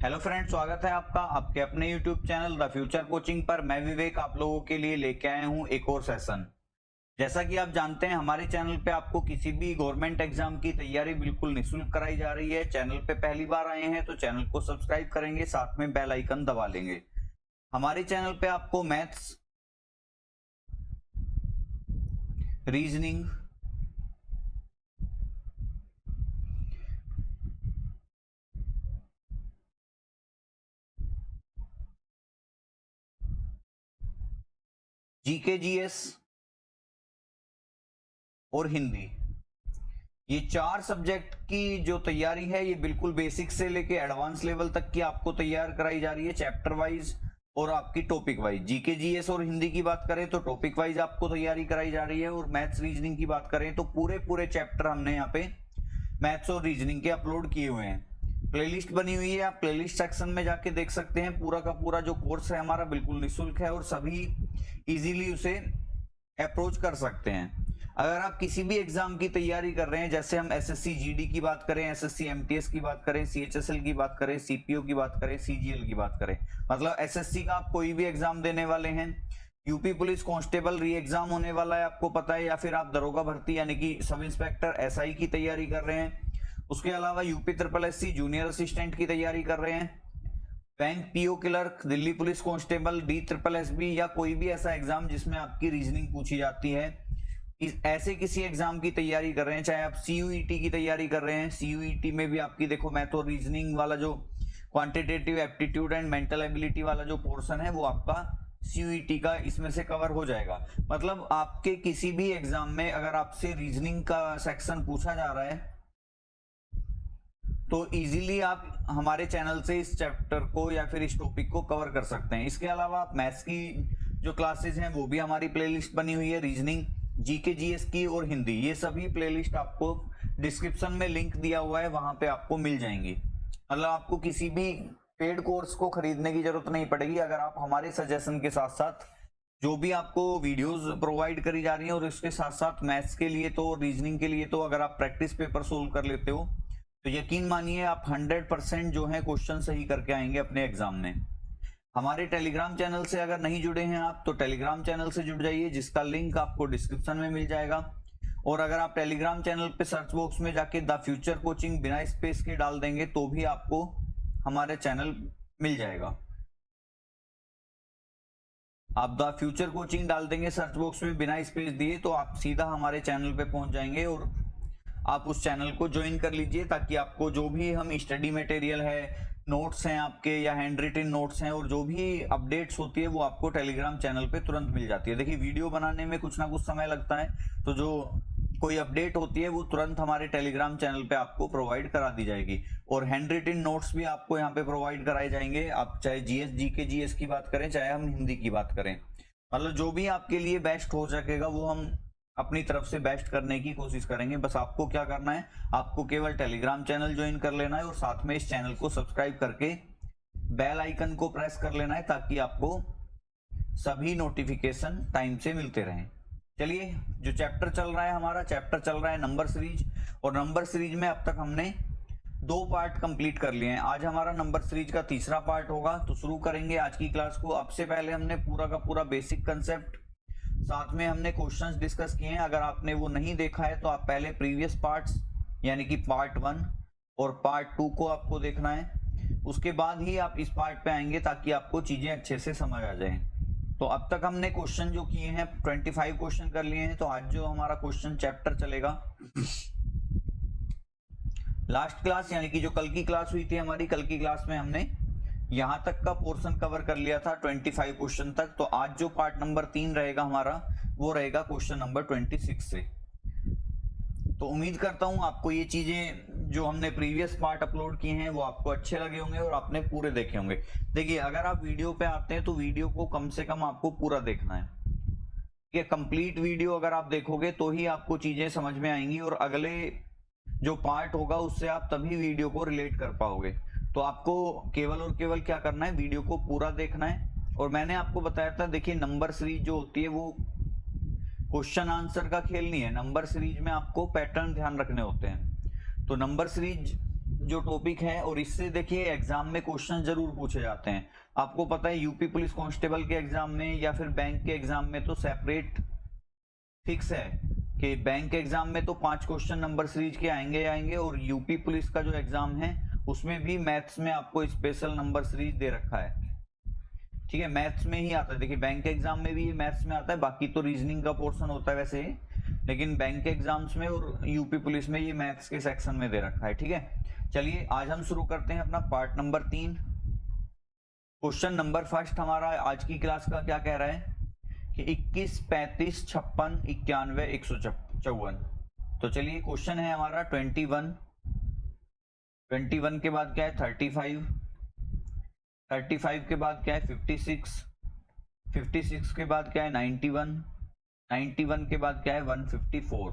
Hello friends, स्वागत है आपका आपके अपने YouTube channel the future coaching पर। मैं विवेक आप लोगों के लिए लेके आया हूं एक और सेशन। जैसा कि आप जानते हैं, हमारे चैनल पे आपको किसी भी गवर्नमेंट एग्जाम की तैयारी बिल्कुल निःशुल्क कराई जा रही है। चैनल पे पहली बार आए हैं तो चैनल को सब्सक्राइब करेंगे, साथ में बेल आइकन दबा लेंगे। हमारे चैनल पे आपको मैथ्स, रीजनिंग, जीके, जीएस और हिंदी, ये 4 सब्जेक्ट की जो तैयारी है ये बिल्कुल बेसिक से लेके एडवांस लेवल तक की आपको तैयार कराई जा रही है, चैप्टर वाइज और आपकी टॉपिक वाइज। जीके, जीएस और हिंदी की बात करें तो टॉपिक वाइज आपको तैयारी कराई जा रही है, और मैथ्स रीजनिंग की बात करें तो पूरे चैप्टर हमने यहाँ पे मैथ्स और रीजनिंग के अपलोड किए हुए हैं। प्लेलिस्ट बनी हुई है, आप प्लेलिस्ट सेक्शन में जाके देख सकते हैं। पूरा का पूरा जो कोर्स है हमारा बिल्कुल निःशुल्क है और सभी इजीली उसे अप्रोच कर सकते हैं। अगर आप किसी भी एग्जाम की तैयारी कर रहे हैं, जैसे हम एसएससी जीडी की बात करें, एसएससी एमटीएस की बात करें, सीएचएसएल की बात करें, सीपीओ की बात करें, सीजीएल की बात करें, मतलब एसएससी का आप कोई भी एग्जाम देने वाले हैं, यूपी पुलिस कांस्टेबल री एग्जाम होने वाला है आपको पता है, या फिर आप दरोगा भर्ती यानी कि सब इंस्पेक्टर एसआई की तैयारी कर रहे हैं, उसके अलावा UP triple SC junior assistant की तैयारी कर रहे हैं, bank PO clerk, Delhi police constable, D triple SB, या कोई भी ऐसा एग्जाम जिसमें आपकी रीजनिंग पूछी जाती है, ऐसे किसी एग्जाम की तैयारी कर रहे हैं, चाहे आप सीयूईटी की तैयारी कर रहे हैं, सीयूईटी में भी आपकी देखो मैथ और रीजनिंग वाला जो quantitative aptitude and mental ability वाला जो पोर्शन है वो आपका सीयूईटी का इसमें से कवर हो जाएगा। मतलब आपके किसी भी एग्जाम में अगर आपसे रीजनिंग का सेक्शन पूछा जा रहा है तो इजीली आप हमारे चैनल से इस चैप्टर को या फिर इस टॉपिक को कवर कर सकते हैं। इसके अलावा आप मैथ्स की जो क्लासेस हैं वो भी हमारी प्लेलिस्ट बनी हुई है, रीजनिंग, जीके, जीएस की और हिंदी, ये सभी प्लेलिस्ट आपको डिस्क्रिप्शन में लिंक दिया हुआ है, वहां पे आपको मिल जाएंगी। मतलब आपको किसी भी पेड कोर्स को खरीदने की जरूरत नहीं पड़ेगी। अगर आप हमारे सजेशन के साथ साथ जो भी आपको वीडियोस प्रोवाइड करी जा रही हैं और इसके साथ साथ मैथ्स के लिए तो रीजनिंग के लिए तो अगर आप प्रैक्टिस पेपर सोल्व कर लेते हो तो यकीन मानिए आप 100% जो है क्वेश्चन सही करके आएंगे अपने एग्जाम में। हमारे टेलीग्राम चैनल से अगर नहीं जुड़े हैं आप तो टेलीग्राम चैनल से जुड़ जाइए, जिसका लिंक आपको डिस्क्रिप्शन में मिल जाएगा। और अगर आप टेलीग्राम चैनल पे सर्च बॉक्स में जाके द फ्यूचर कोचिंग बिना स्पेस के डाल देंगे तो भी आपको हमारे चैनल मिल जाएगा। आप द फ्यूचर कोचिंग डाल देंगे सर्च बॉक्स में बिना स्पेस दिए तो आप सीधा हमारे चैनल पे पहुंच जाएंगे और आप उस चैनल को ज्वाइन कर लीजिए, ताकि आपको जो भी हम स्टडी मटेरियल है, नोट्स हैं आपके या हैंड रिटन नोट्स हैं और जो भी अपडेट्स होती है वो आपको टेलीग्राम चैनल पे तुरंत मिल जाती है। देखिए वीडियो बनाने में कुछ ना कुछ समय लगता है, तो जो कोई अपडेट होती है वो तुरंत हमारे टेलीग्राम चैनल पे आपको प्रोवाइड करा दी जाएगी। और हैंड रिटन नोट्स भी आपको यहाँ पे प्रोवाइड कराए जाएंगे, आप चाहे जीएस, जीके, जीएस की बात करें, चाहे हम हिंदी की बात करें, मतलब जो भी आपके लिए बेस्ट हो सकेगा वो हम अपनी तरफ से बेस्ट करने की कोशिश करेंगे। बस आपको क्या करना है, आपको केवल टेलीग्राम चैनल ज्वाइन कर लेना है और साथ में इस चैनल को सब्सक्राइब करके बेल आइकन को प्रेस कर लेना है, ताकि आपको सभी नोटिफिकेशन टाइम से मिलते रहें। चलिए, जो चैप्टर चल रहा है हमारा, चैप्टर चल रहा है नंबर सीरीज, और नंबर सीरीज में अब तक हमने 2 पार्ट कंप्लीट कर लिए हैं। आज हमारा नंबर सीरीज का तीसरा पार्ट होगा, तो शुरू करेंगे आज की क्लास को। अब से पहले हमने पूरा का पूरा बेसिक कंसेप्ट, साथ में हमने क्वेश्चंस डिस्कस किए हैं। अगर आपने वो नहीं देखा है तो आप पहले प्रीवियस पार्ट्स यानी कि पार्ट 1 और पार्ट 2 को आपको देखना है, उसके बाद ही आप इस पार्ट पे आएंगे ताकि आपको चीजें अच्छे से समझ आ जाएं। तो अब तक हमने क्वेश्चन जो किए हैं 25 क्वेश्चन कर लिए हैं। तो आज जो हमारा क्वेश्चन चैप्टर चलेगा, लास्ट क्लास यानी कि जो कल की क्लास हुई थी हमारी, कल की क्लास में हमने यहां तक का पोर्शन कवर कर लिया था 25 क्वेश्चन तक। तो आज जो पार्ट नंबर 3 रहेगा हमारा वो रहेगा क्वेश्चन नंबर 26 से। तो उम्मीद करता हूं आपको ये चीजें जो हमने प्रीवियस पार्ट अपलोड किए हैं वो आपको अच्छे लगे होंगे और आपने पूरे देखे होंगे। देखिए, अगर आप वीडियो पे आते हैं तो वीडियो को कम से कम आपको पूरा देखना है। ये कंप्लीट वीडियो अगर आप देखोगे तो ही आपको चीजें समझ में आएंगी और अगले जो पार्ट होगा उससे आप तभी वीडियो को रिलेट कर पाओगे। तो आपको केवल और केवल क्या करना है, वीडियो को पूरा देखना है। और मैंने आपको बताया था, देखिए नंबर सीरीज जो होती है वो क्वेश्चन आंसर का खेल नहीं है। नंबर सीरीज में आपको पैटर्न ध्यान रखने होते हैं। तो नंबर सीरीज जो टॉपिक है, और इससे देखिए एग्जाम में क्वेश्चन जरूर पूछे जाते हैं। आपको पता है यूपी पुलिस कांस्टेबल के एग्जाम में या फिर बैंक के एग्जाम में तो सेपरेट फिक्स है कि बैंक के एग्जाम में तो 5 क्वेश्चन नंबर सीरीज के आएंगे, और यूपी पुलिस का जो एग्जाम है उसमें भी मैथ्स में आपको स्पेशल नंबर सीरीज दे रखा है। ठीक है, मैथ्स में ही आता है। देखिए बैंक के एग्जाम में भी ये मैथ्स में आता है, बाकी तो रीजनिंग का पोर्शन होता है वैसे, लेकिन बैंक के एग्जाम्स में और यूपी पुलिस में ये मैथ्स के सेक्शन में दे रखा है। ठीक है, चलिए आज हम शुरू करते हैं अपना part number 3। Question number first हमारा आज की क्लास का क्या कह रहा है कि 21, 35, 56, 91, 154। तो चलिए क्वेश्चन है हमारा 21। 21 के बाद क्या है 35, 35 के बाद क्या है 56, 56 के बाद क्या है 91, 91 के बाद क्या है 154,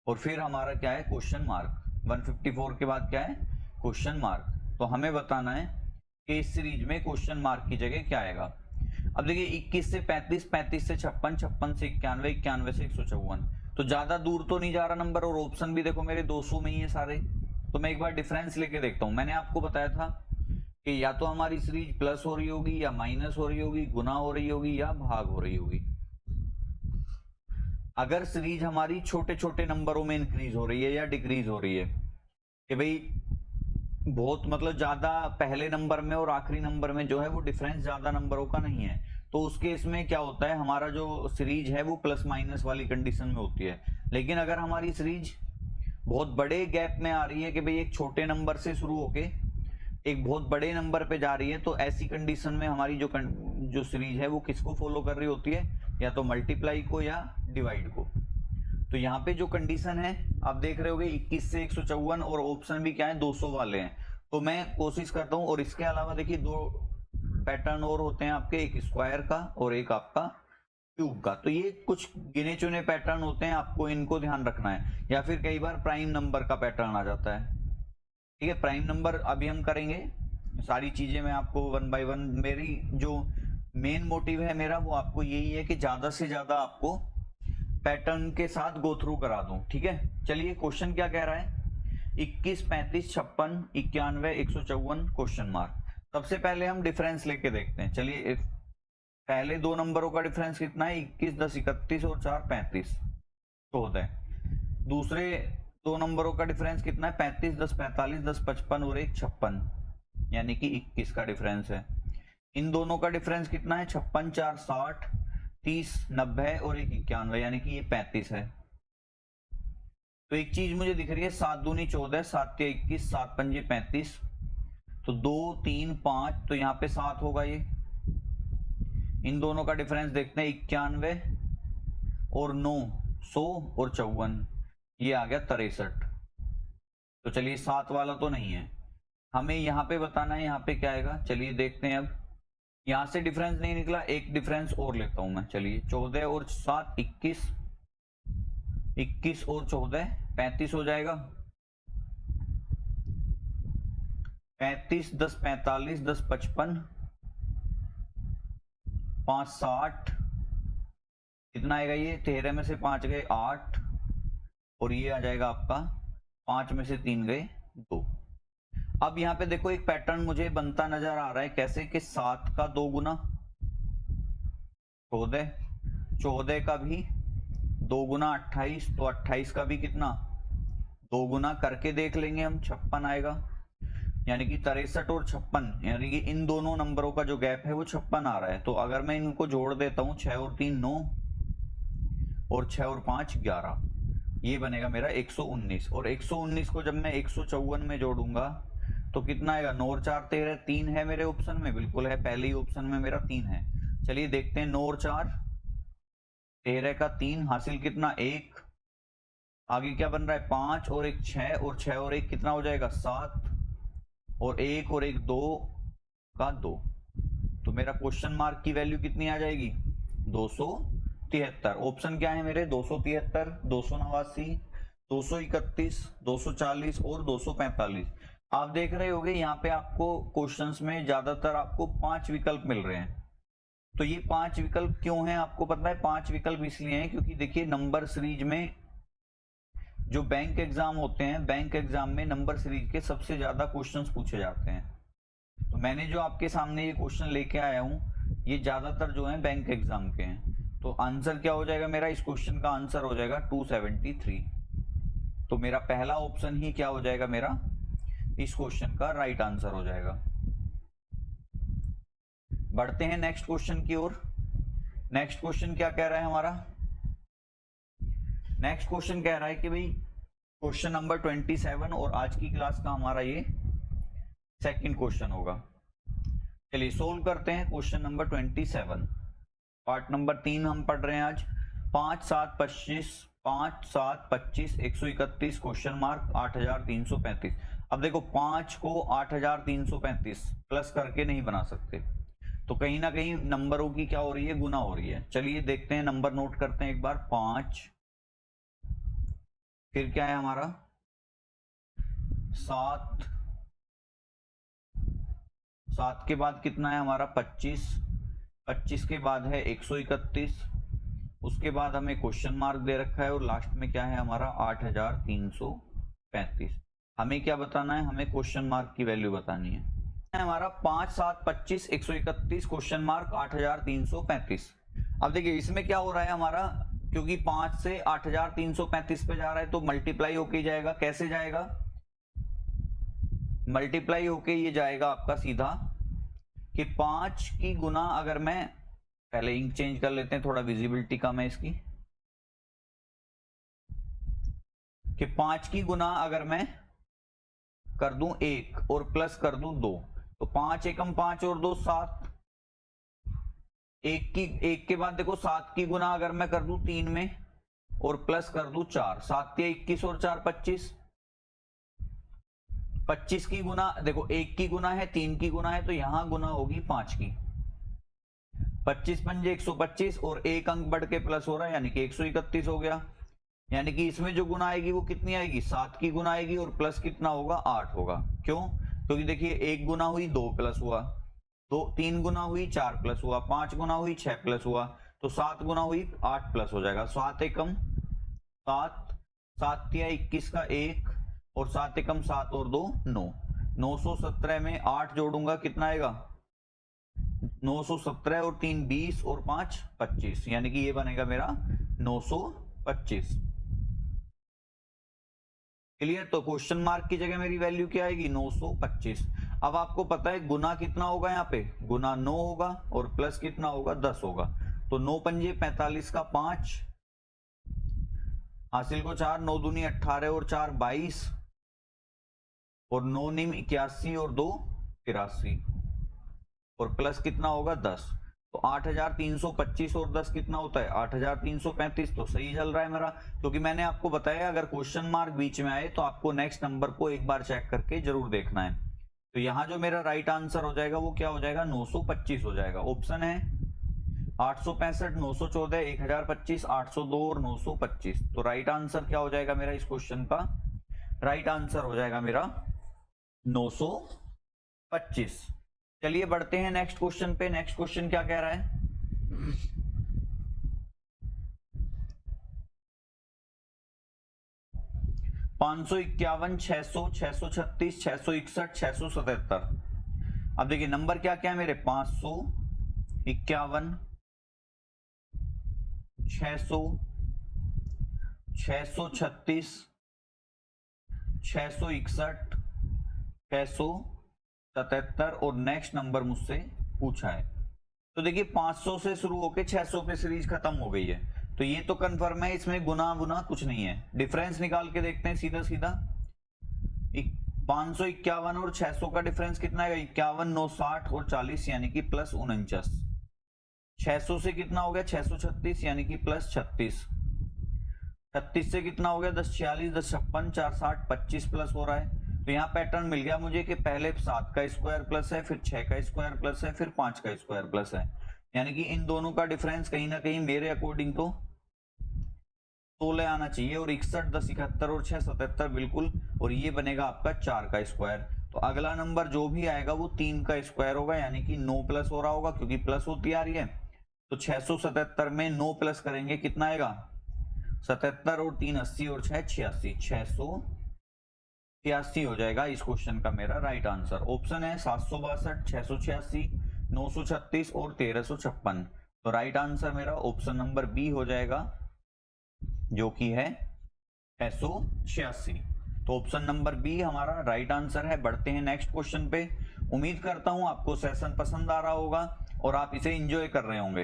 और फिर हमारा क्या है क्वेश्चन मार्क। 154 के बाद क्या है क्वेश्चन मार्क। तो हमें बताना है कि इस सीरीज में क्वेश्चन मार्क की जगह क्या आएगा। अब देखिए 21 से 35, 35 से 56, 56 से 91, 91 से 154, तो ज्यादा दूर तो नहीं जा रहा नंबर, और ऑप्शन भी देखो मेरे 200 में ही है सारे। तो मैं एक बार डिफरेंस लेके देखता हूं। मैंने आपको बताया था कि या तो हमारी सीरीज प्लस हो रही होगी, या माइनस हो रही होगी, गुना हो रही होगी, या भाग हो रही होगी। अगर सीरीज हमारी छोटे छोटे नंबरों में इंक्रीज हो रही है या डिक्रीज हो रही है कि भाई बहुत मतलब ज्यादा पहले नंबर में और आखिरी नंबर में जो है वो डिफरेंस ज्यादा नंबरों का नहीं है, तो उस केस में क्या होता है हमारा जो सीरीज है वो प्लस माइनस वाली कंडीशन में होती है। लेकिन अगर हमारी सीरीज बहुत बड़े गैप में आ रही है कि भाई एक छोटे नंबर से शुरू होके एक बहुत बड़े नंबर पे जा रही है, तो ऐसी कंडीशन में हमारी जो सीरीज है वो किसको फॉलो कर रही होती है, या तो मल्टीप्लाई को या डिवाइड को। तो यहाँ पे जो कंडीशन है आप देख रहे होगे 21 से 154, और ऑप्शन भी क्या है 200 वाले हैं। तो मैं कोशिश करता हूँ, और इसके अलावा देखिए 2 पैटर्न और होते हैं आपके, एक स्क्वायर का और एक आपका क्यूब का। तो ये कुछ गिने चुने पैटर्न होते हैं, आपको इनको ध्यान रखना है। या फिर कई बार प्राइम नंबर का पैटर्न आ जाता है। ठीक है, प्राइम नंबर अभी हम करेंगे सारी चीजें, मैं आपको 1 बाय 1, मेरी जो मेन मोटिव है मेरा वो आपको यही है कि ज्यादा से ज्यादा आपको पैटर्न के साथ गो थ्रू करा दूं। ठीक है, चलिए क्वेश्चन क्या कह रहा है 21, 35, 56, 91, 154 क्वेश्चन मार्क। सबसे पहले हम डिफरेंस लेके देखते हैं। चलिए पहले 2 नंबरों का डिफरेंस कितना है 21, 10, 31 और 4, 35, 14। दूसरे 2 नंबरों का डिफरेंस कितना है 35, 10, 45, 10, 55 और 1, 56, यानी कि 21 का डिफरेंस है। इन दोनों का डिफरेंस कितना है 56, 4, 60, 30, 90 और 1, 91, यानी कि ये 35 है। तो एक चीज मुझे दिख रही है 7 दूनी 14, 7 के 21, 7 पंजे 35, तो 2, 3, 5, तो यहाँ पे 7 होगा ये। इन दोनों का डिफरेंस देखते हैं 91 और 9, 100 और 54, ये आ गया 63। तो चलिए 7 वाला तो नहीं है, हमें यहाँ पे बताना है यहाँ पे क्या आएगा। चलिए देखते हैं। अब यहां से डिफरेंस नहीं निकला, एक डिफरेंस और लेता हूं मैं। चलिए 14 और 7, 21, 21 और 14, 35 हो जाएगा। 35, 10, 45, 10, 55, 5, 60, कितना आएगा ये 13 में से 5 गए 8, और ये आ जाएगा आपका 5 में से 3 गए 2। अब यहाँ पे देखो एक पैटर्न मुझे बनता नजर आ रहा है, कैसे कि 7 का 2 गुना 14, 14 का भी 2 गुना 28, तो 28 का भी कितना 2 गुना करके देख लेंगे हम, 56 आएगा। यानी कि 63 और 56, यानी कि इन दोनों नंबरों का जो गैप है वो 56 आ रहा है। तो अगर मैं इनको जोड़ देता हूं 6 और 3 9, और 6 और 5 11, ये बनेगा मेरा 119। और 119 को जब मैं 154 में जोड़ूंगा तो कितना आएगा 9 और 4 13, 3 है मेरे ऑप्शन में, बिल्कुल है, पहले ही ऑप्शन में मेरा 3 है। चलिए देखते हैं 9 और 4 13 का 3 हासिल कितना 1, आगे क्या बन रहा है 5 और 1 6, और 6 और 1 कितना हो जाएगा 7, और 1 और 1 2 का 2। तो मेरा क्वेश्चन मार्क की वैल्यू कितनी आ जाएगी 273। ऑप्शन क्या है मेरे 273, 289, 231, 240 और 245। आप देख रहे होंगे यहाँ पे आपको क्वेश्चंस में ज्यादातर आपको 5 विकल्प मिल रहे हैं। तो ये 5 विकल्प क्यों हैं आपको पता है? 5 विकल्प इसलिए हैं क्योंकि देखिए नंबर सीरीज में जो बैंक एग्जाम होते हैं, बैंक एग्जाम में नंबर सीरीज के सबसे ज्यादा क्वेश्चंस पूछे जाते हैं। तो मैंने जो आपके सामने ये क्वेश्चन लेके आया हूँ, ये ज्यादातर जो है बैंक एग्जाम के हैं। तो आंसर क्या हो जाएगा मेरा, इस क्वेश्चन का आंसर हो जाएगा 273। तो मेरा पहला ऑप्शन ही क्या हो जाएगा, मेरा इस क्वेश्चन का राइट आंसर हो जाएगा। बढ़ते हैं नेक्स्ट क्वेश्चन की ओर। नेक्स्ट क्वेश्चन क्या कह रहा है हमारा, नेक्स्ट क्वेश्चन कह रहा है कि भाई क्वेश्चन नंबर 27 और आज की क्लास का हमारा ये सेकंड क्वेश्चन होगा। चलिए सोल्व करते हैं क्वेश्चन नंबर 27, पार्ट नंबर 3 हम पढ़ रहे हैं आज। 5 7 25 5 7 25 131 क्वेश्चन मार्क 8335। अब देखो 5 को 8335 प्लस करके नहीं बना सकते, तो कहीं ना कहीं नंबरों की क्या हो रही है, गुना हो रही है। चलिए देखते हैं, नंबर नोट करते हैं एक बार। 5, फिर क्या है हमारा 7, 7 के बाद कितना है हमारा 25, 25 के बाद है 131, उसके बाद हमें क्वेश्चन मार्क दे रखा है और लास्ट में क्या है हमारा 8335। हमें क्या बताना है, हमें क्वेश्चन मार्क की वैल्यू बतानी है। हमारा 5 7 25 131 क्वेश्चन मार्क 8335। अब देखिए इसमें क्या हो रहा है हमारा, क्योंकि 5 से 8335 पे जा रहा है तो मल्टीप्लाई होके जाएगा। कैसे जाएगा, मल्टीप्लाई होके ये जाएगा आपका सीधा कि 5 की गुना, अगर मैं पहले इंक चेंज कर लेते हैं, थोड़ा विजिबिलिटी कम है इसकी, कि 5 की गुना अगर मैं कर दूं 1 और प्लस कर दूं 2, तो 5 एकम 5 और 2 7। एक के बाद देखो 7 की गुना अगर मैं कर दूं 3 में और प्लस कर दूं 4, 7 या 21 और 4 25। 25 की गुना देखो 1 की गुना है, 3 की गुना है, तो यहां गुना होगी 5 की। 25 पंजे 125 और एक अंक बढ़ के प्लस हो रहा है, यानी कि 131 हो गया। यानी कि इसमें जो गुना आएगी वो कितनी आएगी, 7 की गुना आएगी और प्लस कितना होगा 8 होगा। क्यों, क्योंकि देखिए 1 गुना हुई 2 प्लस हुआ, तो 3 गुना हुई 4 प्लस हुआ, 5 गुना हुई 6 प्लस हुआ, तो 7 गुना हुई 8 प्लस हो जाएगा। 7 एकम 7, 7 या 21 का 1 और 7 एकम 7 और 2 9, 917 में 8 जोड़ूंगा कितना आएगा 917 और 3 20 और 5 25, यानी कि ये बनेगा मेरा 925। क्लियर, तो क्वेश्चन मार्क की जगह मेरी वैल्यू क्या आएगी 925। अब आपको पता है गुना कितना होगा, यहाँ पे गुना 9 होगा और प्लस कितना होगा 10 होगा। तो 9 पंजे 45 का 5, हासिल को 4, 9 दूनी 18 और 4 22 और 9 निम 81 और 2 83 और प्लस कितना होगा 10। तो 8325 और 10 कितना होता है 8335। तो सही चल रहा है मेरा, क्योंकि मैंने आपको बताया अगर क्वेश्चन मार्क बीच में आए तो आपको नेक्स्ट नंबर को एक बार चेक करके जरूर देखना है। तो यहां जो मेरा राइट आंसर हो जाएगा वो क्या हो जाएगा 925 हो जाएगा। ऑप्शन है 865, 914, 1025, 802 और 925। तो राइट आंसर क्या हो जाएगा मेरा इस क्वेश्चन का, राइट आंसर हो जाएगा मेरा 925। चलिए बढ़ते हैं नेक्स्ट क्वेश्चन पे। नेक्स्ट क्वेश्चन क्या कह रहा है, पांच सौ 51, 600, 636, 661, 677। अब देखिए नंबर क्या क्या है मेरे, 551, 600, 636, 661, 677 और नेक्स्ट नंबर मुझसे पूछा है। तो देखिए 500 से शुरू होके 600 पे सीरीज खत्म हो गई है, तो ये तो कंफर्म है, इसमें गुना गुना कुछ नहीं है। डिफरेंस निकाल के देखते हैं सीधा सीधा। 551 और 600 का डिफरेंस कितना है 51, 9, 60 और 40 यानी कि प्लस 49। 600 से कितना हो गया 636 यानी कि प्लस 36। 36 से कितना हो गया 10, 46, 10, 56, 4, 60, 25 प्लस हो रहा है। तो यहाँ पैटर्न मिल गया मुझे कि पहले 7 का स्क्वायर प्लस है, फिर 6 का स्क्वायर प्लस है, फिर 5 का स्क्वायर प्लस है, यानी कि इन दोनों का डिफरेंस कहीं ना कहीं मेरे अकॉर्डिंग तो 16 आना चाहिए। और 61, 10, 71 और 6, 77 बिल्कुल, और ये बनेगा आपका 4 का स्क्वायर। तो अगला नंबर जो भी आएगा वो 3 का स्क्वायर होगा, यानी कि 9 प्लस हो रहा होगा क्योंकि प्लस होती आ रही है। तो 677 में 9 प्लस करेंगे कितना आएगा 77 और 3 80 और 6 86, 686 हो जाएगा इस क्वेश्चन का मेरा राइट आंसर। ऑप्शन है 762, 686, 936 और 1356। तो राइट आंसर मेरा ऑप्शन नंबर बी हो जाएगा, जो कि है 686। तो ऑप्शन नंबर बी हमारा राइट आंसर है। बढ़ते हैं नेक्स्ट क्वेश्चन पे। उम्मीद करता हूं आपको सेशन पसंद आ रहा होगा और आप इसे एंजॉय कर रहे होंगे।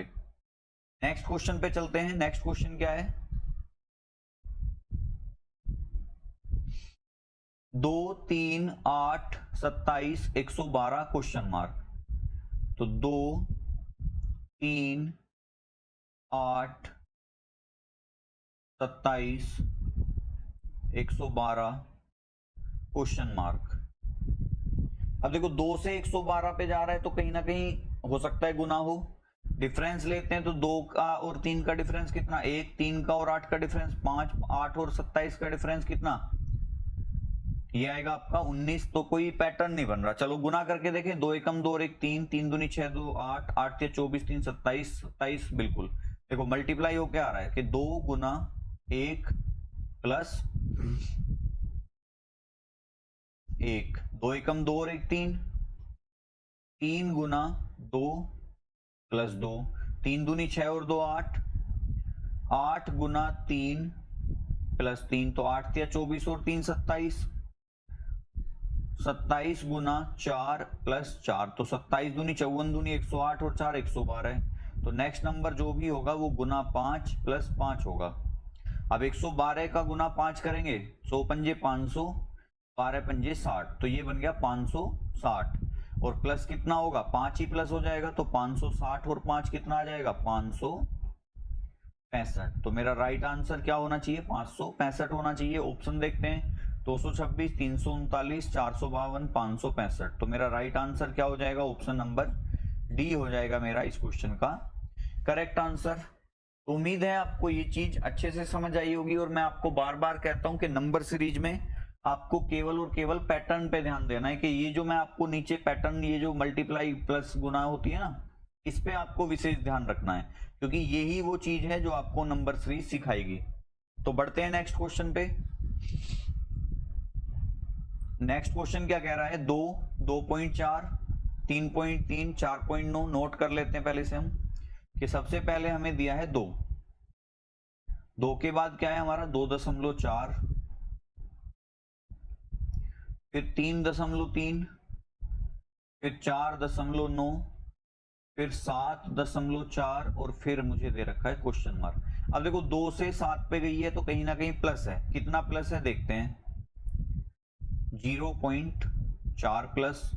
नेक्स्ट क्वेश्चन पे चलते हैं। नेक्स्ट क्वेश्चन क्या है? 2 3 8 27 112 क्वेश्चन मार्क। तो 2 3 8 27 112 क्वेश्चन मार्क। अब देखो 2 से 112 पे जा रहा है तो कहीं ना कहीं हो सकता है गुना हो। डिफरेंस लेते हैं तो 2 का और 3 का डिफरेंस कितना? 1, 3 का और 8 का डिफरेंस 5, 8 और 27 का डिफरेंस कितना? ये आएगा आपका 19। तो कोई पैटर्न नहीं बन रहा। चलो गुना करके देखें। 2 एकम 2 और 1 3, 3 दूनी 6, 2 8, 8 के 24, 3 27, 27 बिल्कुल। देखो मल्टीप्लाई हो क्या आ रहा है कि 2 गुना 1 प्लस 1, 2 एकम 2 और 1 3, 3 गुना 2 प्लस 2, 3 दूनी 6 और 2 8, 8 गुना 3 प्लस 3, तो 8 या 24 और 3 27, 27 गुना 4 प्लस 4, तो 27 दूनी 54 दूनी 108 और 4 112। तो नेक्स्ट नंबर जो भी होगा वो गुना 5 प्लस 5 होगा। अब 112 का गुना 5 करेंगे, 100 पंजे 500, 12 पंजे 60, तो ये बन गया 560। और प्लस कितना होगा? 5 ही प्लस हो जाएगा, तो 560 और 5 कितना आ जाएगा? 565। तो मेरा राइट आंसर क्या होना चाहिए? 565 होना चाहिए। ऑप्शन देखते हैं। 226, 339, 452, 565। तो मेरा राइट आंसर क्या हो जाएगा? ऑप्शन नंबर डी हो जाएगा मेरा इस क्वेश्चन का करेक्ट आंसर। तो उम्मीद है आपको ये चीज अच्छे से समझ आई होगी। और मैं आपको बार बार कहता हूं कि नंबर सीरीज में आपको केवल और केवल पैटर्न पे ध्यान देना है कि ये जो मैं आपको नीचे पैटर्न, ये जो मल्टीप्लाई प्लस गुना होती है ना, इस पे आपको विशेष ध्यान रखना है, क्योंकि यही वो चीज है जो आपको नंबर सीरीज सिखाएगी। तो बढ़ते हैं नेक्स्ट क्वेश्चन पे। नेक्स्ट क्वेश्चन क्या कह रहा है? 2, 2.4, 3.3, 4.9 नोट कर लेते हैं पहले से हम कि सबसे पहले हमें दिया है 2, 2 के बाद क्या है हमारा? 2.4, फिर 3.3, फिर 4.9, फिर 7.4 और फिर मुझे दे रखा है क्वेश्चन मार्क। अब देखो 2 से 7 पे गई है तो कहीं ना कहीं प्लस है। कितना प्लस है देखते हैं। 0.4 प्लस,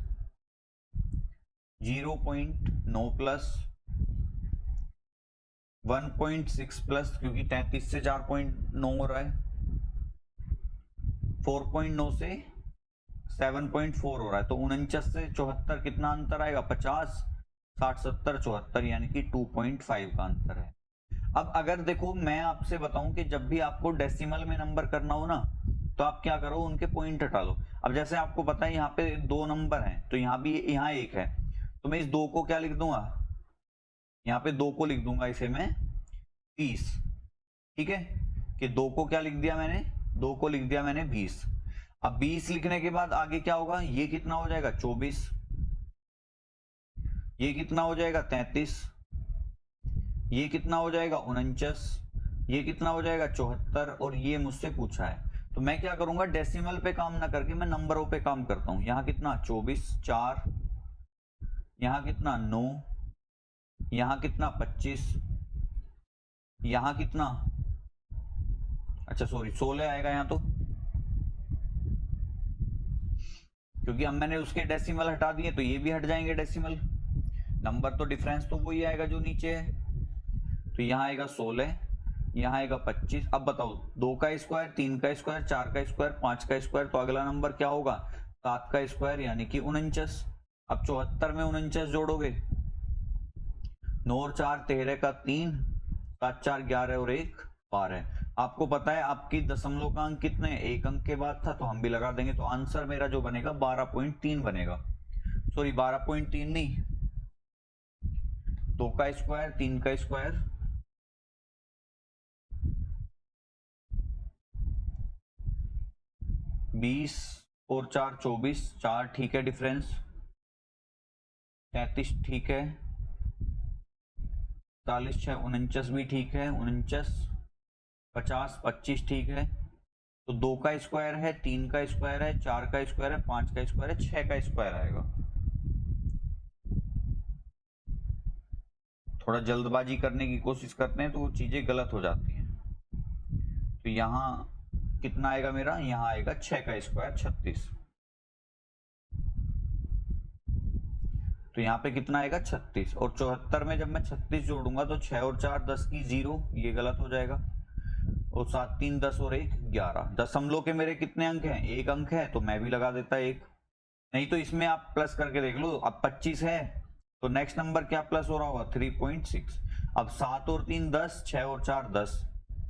0.9 प्लस, 1.6 प्लस, क्योंकि 33 से 4.9 हो रहा है, 4.9 से 7.4 हो रहा है, तो 49 से 74 कितना अंतर आएगा? 50, 60, 70, 74, यानी कि 2.5 का अंतर है। अब अगर देखो मैं आपसे बताऊं कि जब भी आपको डेसिमल में नंबर करना हो ना, तो आप क्या करो? उनके पॉइंट हटा लो। अब जैसे आपको पता है यहाँ पे 2 नंबर हैं, तो यहाँ भी यहाँ 1 है, तो मैं इस 2 को क्या लिख दूंगा? यहाँ पे 2 को लिख दूंगा इसे मैं 20। ठीक है, कि 2 को क्या लिख दिया मैंने? 2 को लिख दिया मैंने 20। अब 20 लिखने के बाद आगे क्या होगा? ये कितना हो जाएगा? 24। ये कितना हो जाएगा? 33। ये कितना हो जाएगा? 49। ये कितना हो जाएगा? 74। और ये मुझसे पूछा है, तो मैं क्या करूंगा? डेसिमल पे काम ना करके मैं नंबरों पे काम करता हूं। यहां कितना? 24, 4, यहां कितना? 9, यहां कितना? 25, यहां कितना? अच्छा सॉरी 16 आएगा यहाँ तो, क्योंकि अब मैंने उसके डेसिमल हटा दिए तो ये भी हट जाएंगे डेसिमल। नंबर तो डिफरेंस तो वही आएगा जो नीचे है। तो यहाँ आएगा 16, यहाँ आएगा 25। अब बताओ 2 का स्क्वायर, 3 का स्क्वायर, 4 का स्क्वायर, 5 का स्क्वायर, तो अगला नंबर क्या होगा? 7 का स्क्वायर, यानी कि 49। अब 74 में 49 जोड़ोगे, 9 और 4 13 का 3, 7 4 11 और 1 12। आपको पता है आपकी दशमलव का अंक कितने? 1 अंक के बाद था, तो हम भी लगा देंगे। तो आंसर मेरा जो बनेगा 12.3 बनेगा। सॉरी 12.3 नहीं, 2 का स्क्वायर, 3 का स्क्वायर, 20 और 4 24, 4 ठीक है डिफरेंस, 33 ठीक है, 40 6 49 भी ठीक है, 49, 50 25 ठीक है। तो 2 का स्क्वायर है, 3 का स्क्वायर है, 4 का स्क्वायर है, 5 का स्क्वायर है, 6 का स्क्वायर आएगा। थोड़ा जल्दबाजी करने की कोशिश करते हैं तो वो चीजें गलत हो जाती हैं। तो यहाँ कितना आएगा मेरा, यहाँ आएगा 6 का स्क्वायर 36। तो यहाँ पे कितना आएगा 36, और 74 में जब मैं 36 जोड़ूंगा तो 6 और 4 10 की 0, ये गलत हो जाएगा। और 7 3 10 और 1 11। दशमलव के मेरे कितने अंक हैं, 1 अंक है, तो मैं भी लगा देता 1। नहीं तो इसमें आप प्लस करके देख लो, अब 25 है तो नेक्स्ट नंबर क्या प्लस हो रहा होगा, 3.6। अब 7 और 3 10, 6 और 4 10,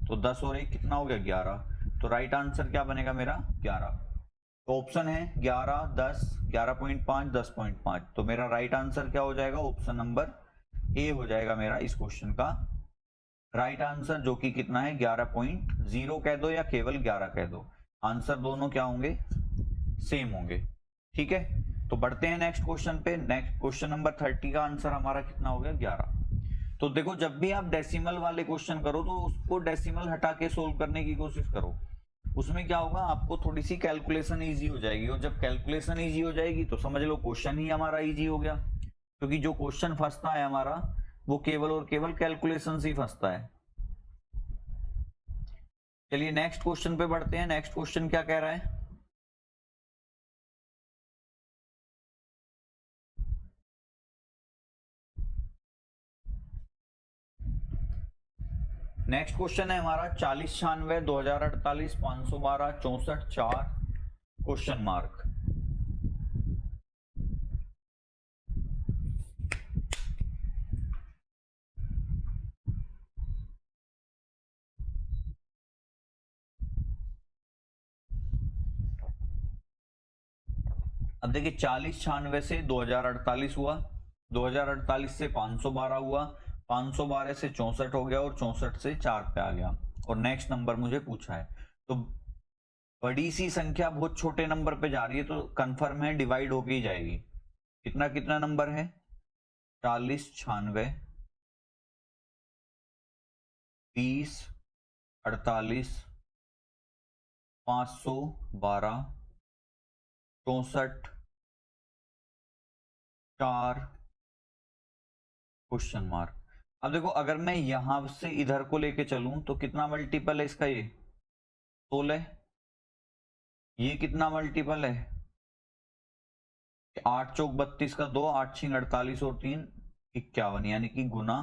तो 10 और 1 कितना हो गया 11। तो राइट आंसर क्या बनेगा मेरा 11। तो ऑप्शन है 11 10 11.5 10.5। तो मेरा राइट आंसर क्या हो जाएगा, ऑप्शन नंबर ए हो जाएगा मेरा इस क्वेश्चन का राइट आंसर, जो कि कितना है 11.0 कह दो या केवल 11 कह दो, आंसर दोनों क्या होंगे, सेम होंगे। ठीक है, तो बढ़ते हैं नेक्स्ट क्वेश्चन पे। नेक्स्ट क्वेश्चन नंबर 30 का आंसर हमारा कितना हो गया 11। तो देखो जब भी आप डेसिमल वाले क्वेश्चन करो तो उसको डेसिमल हटा के सोल्व करने की कोशिश करो। उसमें क्या होगा, आपको थोड़ी सी कैलकुलेशन इजी हो जाएगी, और जब कैलकुलेशन इजी हो जाएगी तो समझ लो क्वेश्चन ही हमारा इजी हो गया, क्योंकि जो क्वेश्चन फंसता है हमारा वो केवल और केवल कैलकुलेशन से ही फंसता है। चलिए नेक्स्ट क्वेश्चन पे बढ़ते हैं। नेक्स्ट क्वेश्चन क्या कह रहा है, नेक्स्ट क्वेश्चन है हमारा 40 96 2048 512 64 4 क्वेश्चन मार्क। अब देखिए 40 96 से 2048 हुआ, 2048 से 512 हुआ, 512 से 64 हो गया, और 64 से 4 पे आ गया, और नेक्स्ट नंबर मुझे पूछा है। तो बड़ी सी संख्या बहुत छोटे नंबर पे जा रही है तो कंफर्म है डिवाइड होके ही जाएगी। कितना कितना नंबर है, 40 96 30 48 512 64 4 क्वेश्चन मार्क। अब देखो अगर मैं यहां से इधर को लेके चलूं तो कितना मल्टीपल है इसका, ये 16। ये कितना मल्टीपल है, 8 चौक 32 का 2, 8 6 48 और 3 51, यानी कि गुना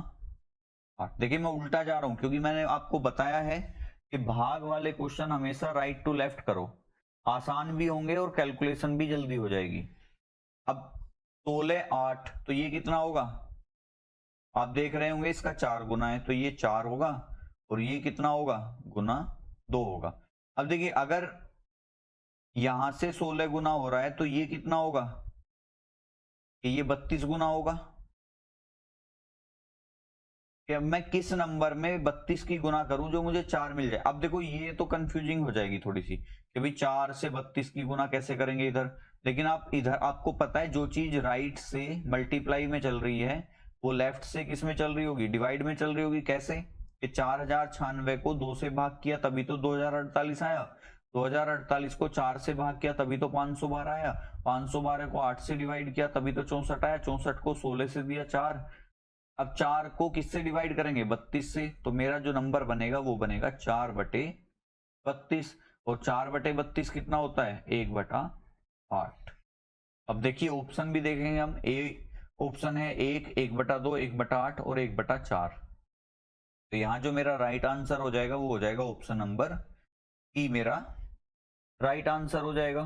8। देखिए मैं उल्टा जा रहा हूं क्योंकि मैंने आपको बताया है कि भाग वाले क्वेश्चन हमेशा राइट टू लेफ्ट करो, आसान भी होंगे और कैलकुलेशन भी जल्दी हो जाएगी। अब 16 8, तो ये कितना होगा, आप देख रहे होंगे इसका 4 गुना है, तो ये 4 होगा, और ये कितना होगा गुना 2 होगा। अब देखिए अगर यहां से 16 गुना हो रहा है तो ये कितना होगा, कि ये 32 गुना होगा। कि अब मैं किस नंबर में 32 की गुना करूं जो मुझे 4 मिल जाए। अब देखो ये तो कंफ्यूजिंग हो जाएगी थोड़ी सी कि भाई 4 से 32 की गुना कैसे करेंगे इधर, लेकिन आप इधर आपको पता है जो चीज राइट से मल्टीप्लाई में चल रही है वो लेफ्ट से किस में चल रही होगी, डिवाइड में चल रही होगी। कैसे कि 4096 को 2 से भाग किया तभी तो 2048 आया, 2048 को 4 से भाग किया तभी तो 512 आया, 512 को 8 से डिवाइड किया तभी तो 64 आया, 64 को 16 से दिया 4। अब 4 को किससे डिवाइड करेंगे 32 से, तो मेरा जो नंबर बनेगा वो बनेगा 4/32, और 4/32 कितना होता है 1/8। अब देखिए ऑप्शन भी देखेंगे हम, ए ऑप्शन है 1 1/2 1/8 और 1/4। तो यहां जो मेरा राइट आंसर हो जाएगा वो हो जाएगा ऑप्शन नंबर ई, मेरा राइट आंसर हो जाएगा।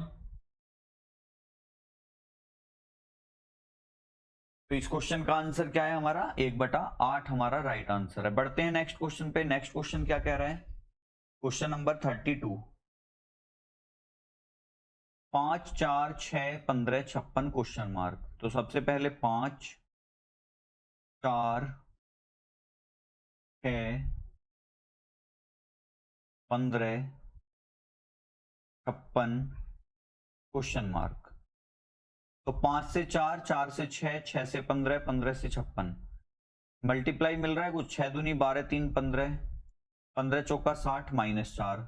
तो इस क्वेश्चन का आंसर क्या है हमारा 1/8 हमारा राइट आंसर है। बढ़ते हैं नेक्स्ट क्वेश्चन पे। नेक्स्ट क्वेश्चन क्या कह रहा है, क्वेश्चन नंबर 32, 5 4 6 15 56 क्वेश्चन मार्क। तो सबसे पहले 5 4 6 15 56 क्वेश्चन मार्क। तो 5 से 4, 4 से 6, 6 से 15, 15 से 56 मल्टीप्लाई मिल रहा है कुछ, 6 दूनी 12, 3 15, 15 चौका 60 -4,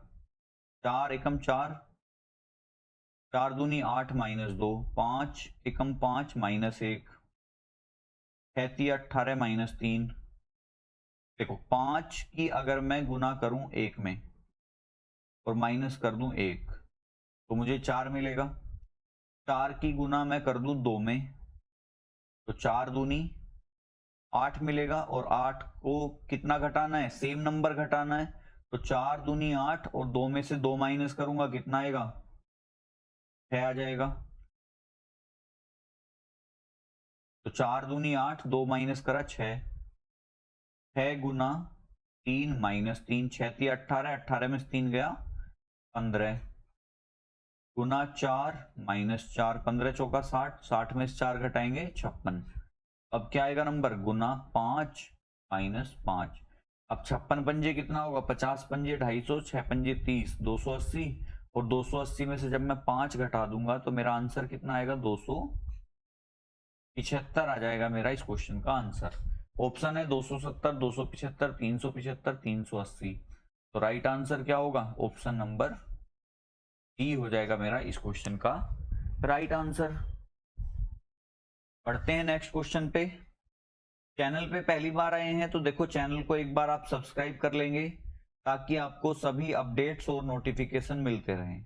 4 एकम 4, 4 दूनी 8 -2, 5 एकम 5 -1, 6 18 -3। देखो 5 की अगर मैं गुना करूं 1 में और माइनस कर दूं 1 तो मुझे 4 मिलेगा। 4 की गुना मैं कर दूं 2 में तो 4 दूनी 8 मिलेगा, और 8 को कितना घटाना है, सेम नंबर घटाना है, तो 4 दूनी 8 और 2 में से 2 माइनस करूंगा कितना आएगा, 6 आ जाएगा। तो 4 दूनी 8, 2 माइनस करा 6, 6 गुना 3 -3, 6 3 18, 18 में से 3 गया 15, गुना 4 -4, 15 चौका 60, 60 में से 4 घटाएंगे 56। अब क्या आएगा नंबर, गुना 5 -5। अब 56 पंजे कितना होगा, 50 पंजे 250, 6 पंजे 30, 280, और 280 में से जब मैं 5 घटा दूंगा तो मेरा आंसर कितना आएगा, 275 आ जाएगा मेरा इस क्वेश्चन का आंसर। ऑप्शन है 270, 275, 375, 380। तो राइट आंसर क्या होगा, ऑप्शन नंबर डी हो जाएगा मेरा इस क्वेश्चन का राइट आंसर। पढ़ते हैं नेक्स्ट क्वेश्चन पे। चैनल पे पहली बार आए हैं तो देखो चैनल को एक बार आप सब्सक्राइब कर लेंगे ताकि आपको सभी अपडेट्स और नोटिफिकेशन मिलते रहें।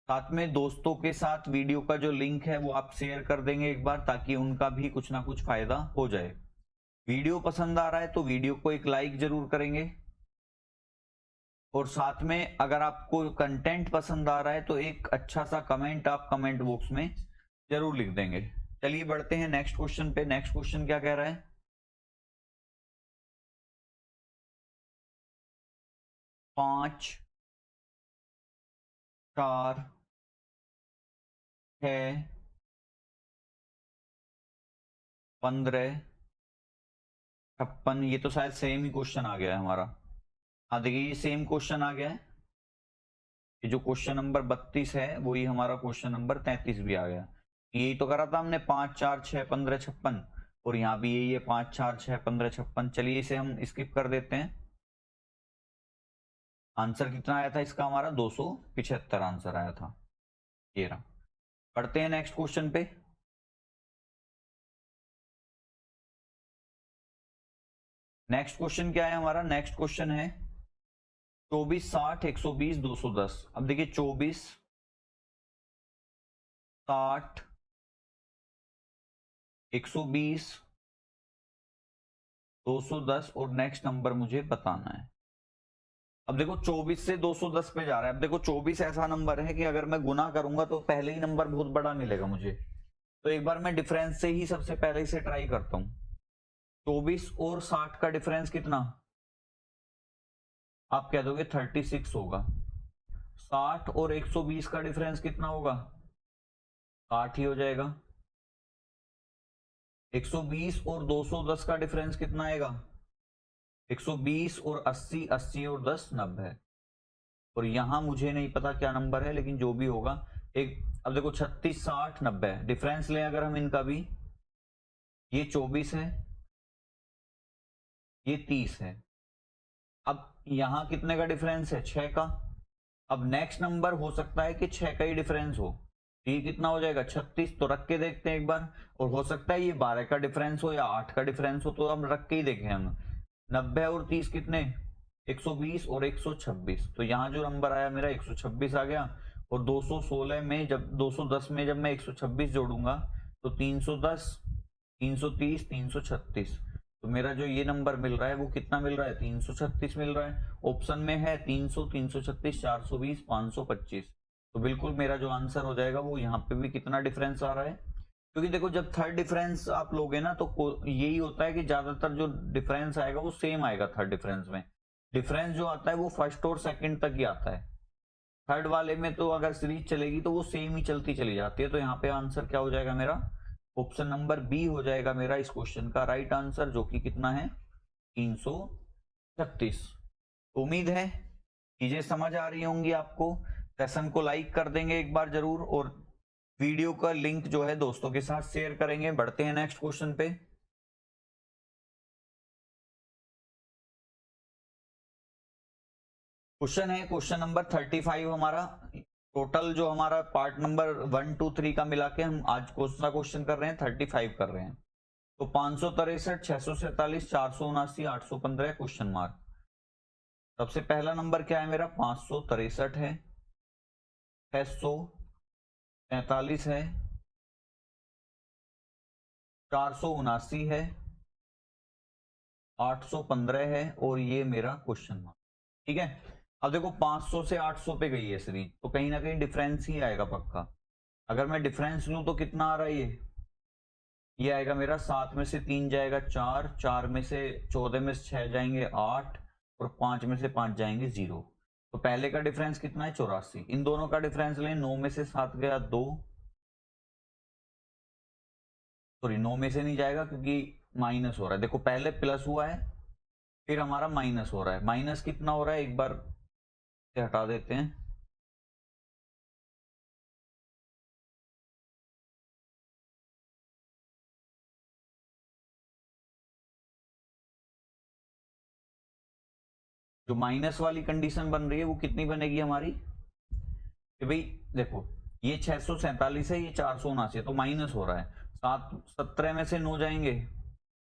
साथ में दोस्तों के साथ वीडियो का जो लिंक है वो आप शेयर कर देंगे एक बार, ताकि उनका भी कुछ ना कुछ फायदा हो जाए। वीडियो पसंद आ रहा है तो वीडियो को एक लाइक जरूर करेंगे, और साथ में अगर आपको कंटेंट पसंद आ रहा है तो एक अच्छा सा कमेंट आप कमेंट बॉक्स में जरूर लिख देंगे। चलिए बढ़ते हैं नेक्स्ट क्वेश्चन पे। नेक्स्ट क्वेश्चन क्या कह रहा है, 5 4 6 15 56। ये तो शायद सेम ही क्वेश्चन आ गया है हमारा। हाँ देखिए ये सेम क्वेश्चन आ गया है, ये जो क्वेश्चन नंबर 32 है वही हमारा क्वेश्चन नंबर 33 भी आ गया। यही तो करा था हमने, 5 4 6 15 56, और यहाँ भी यही है 5 4 6 15 56। चलिए इसे हम स्किप कर देते हैं। आंसर कितना आया था इसका, हमारा 275 आंसर आया था। ये रहा। पढ़ते हैं नेक्स्ट क्वेश्चन पे। नेक्स्ट क्वेश्चन क्या है हमारा, नेक्स्ट क्वेश्चन है 24 60 120 210। अब देखिए 24 60 120 210 और नेक्स्ट नंबर मुझे बताना है। अब देखो 24 से 210 पे जा रहा है। अब देखो 24 ऐसा नंबर है कि अगर मैं गुना करूंगा तो पहले ही नंबर बहुत बड़ा मिलेगा मुझे, तो एक बार मैं डिफरेंस से ही सबसे पहले इसे ट्राई करता हूं। 24 और 60 का डिफरेंस कितना, आप कह दोगे 36 होगा। 60 और 120 का डिफरेंस कितना होगा, 60 ही हो जाएगा। 120 और 210 का डिफरेंस कितना आएगा, 120 और 80, 80 और 10 90। और यहां मुझे नहीं पता क्या नंबर है, लेकिन जो भी होगा एक। अब देखो 36 60 90 डिफरेंस लें अगर हम इनका भी, ये 24 है ये 30 है। अब यहां कितने का डिफरेंस है, 6 का। अब नेक्स्ट नंबर हो सकता है कि 6 का ही डिफरेंस हो, ये कितना हो जाएगा 36। तो रख के देखते हैं एक बार, और हो सकता है ये 12 का डिफरेंस हो या 8 का डिफरेंस हो, तो हम रख के ही देखें हम। 90 और 30 कितने, 120 और 126। तो यहाँ जो नंबर आया मेरा 126 आ गया। और 216 में जब 210 में जब मैं 126 जोड़ूंगा तो 310 330 336। तो मेरा जो ये नंबर मिल रहा है वो कितना मिल रहा है, 336 मिल रहा है। ऑप्शन में है 300 336 420 525। तो बिल्कुल मेरा जो आंसर हो जाएगा वो यहाँ पे भी कितना डिफरेंस आ रहा है, क्योंकि देखो जब थर्ड डिफरेंस आप लोगे ना तो यही होता है कि ज्यादातर जो डिफरेंस आएगा वो सेम आएगा। थर्ड डिफरेंस में डिफरेंस जो आता है वो फर्स्ट और सेकंड तक ही आता है। थर्ड वाले में तो अगर सीरीज चलेगी तो वो सेम ही चलती चली जाती है। तो यहाँ पे आंसर क्या हो जाएगा मेरा, ऑप्शन नंबर बी हो जाएगा मेरा इस क्वेश्चन का राइट आंसर, जो कि कितना है 336। उम्मीद है चीजें समझ आ रही होंगी आपको। सेशन को लाइक कर देंगे एक बार जरूर, और वीडियो का लिंक जो है दोस्तों के साथ शेयर करेंगे। बढ़ते हैं नेक्स्ट क्वेश्चन पे। क्वेश्चन है क्वेश्चन नंबर 35 हमारा। टोटल जो हमारा पार्ट नंबर 1 2 3 का मिला के हम आज कौन सा क्वेश्चन कर रहे हैं, 35 कर रहे हैं। तो 563, 647, 479, 815 क्वेश्चन मार्क। सबसे पहला नंबर क्या है मेरा, 563 है, 647 है, 479 है, 815 है, और ये मेरा क्वेश्चन मार्क। ठीक है, अब देखो 500 से 800 पे गई है सीरीज, तो कहीं ना कहीं डिफरेंस ही आएगा पक्का। अगर मैं डिफरेंस लूं तो कितना आ रहा है ये आएगा मेरा 7 में से 3 जाएगा 4, 4 में से 14 में से 6 जाएंगे 8, और 5 में से 5 जाएंगे 0। तो पहले का डिफरेंस कितना है 84। इन दोनों का डिफरेंस लें, 9 में से 7 गया 2, सॉरी 9 में से नहीं जाएगा क्योंकि माइनस हो रहा है। देखो पहले प्लस हुआ है, फिर हमारा माइनस हो रहा है। माइनस कितना हो रहा है एक बार से हटा देते हैं। जो माइनस वाली कंडीशन बन रही है वो कितनी बनेगी हमारी, कि भाई देखो ये 647 है, ये 479 है, तो माइनस हो रहा है। 17 में से 9 जाएंगे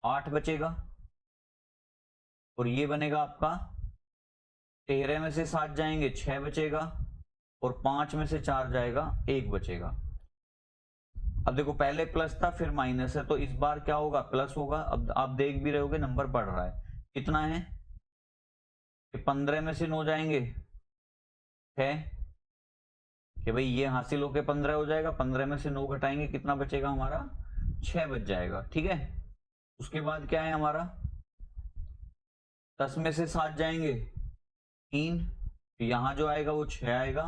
8 बचेगा, और ये बनेगा आपका 13 में से 7 जाएंगे 6 बचेगा, और 5 में से 4 जाएगा 1 बचेगा। अब देखो पहले प्लस था फिर माइनस है, तो इस बार क्या होगा, प्लस होगा। अब आप देख भी रहे होगे नंबर बढ़ रहा है। कितना है, 15 में से 9 जाएंगे 6, कि भाई ये हासिल होके 15 हो जाएगा। 15 में से 9 घटाएंगे कितना बचेगा हमारा, 6 बच जाएगा। ठीक है, उसके बाद क्या है हमारा, 10 में से 7 जाएंगे 3, तो यहां जो आएगा वो 6 आएगा,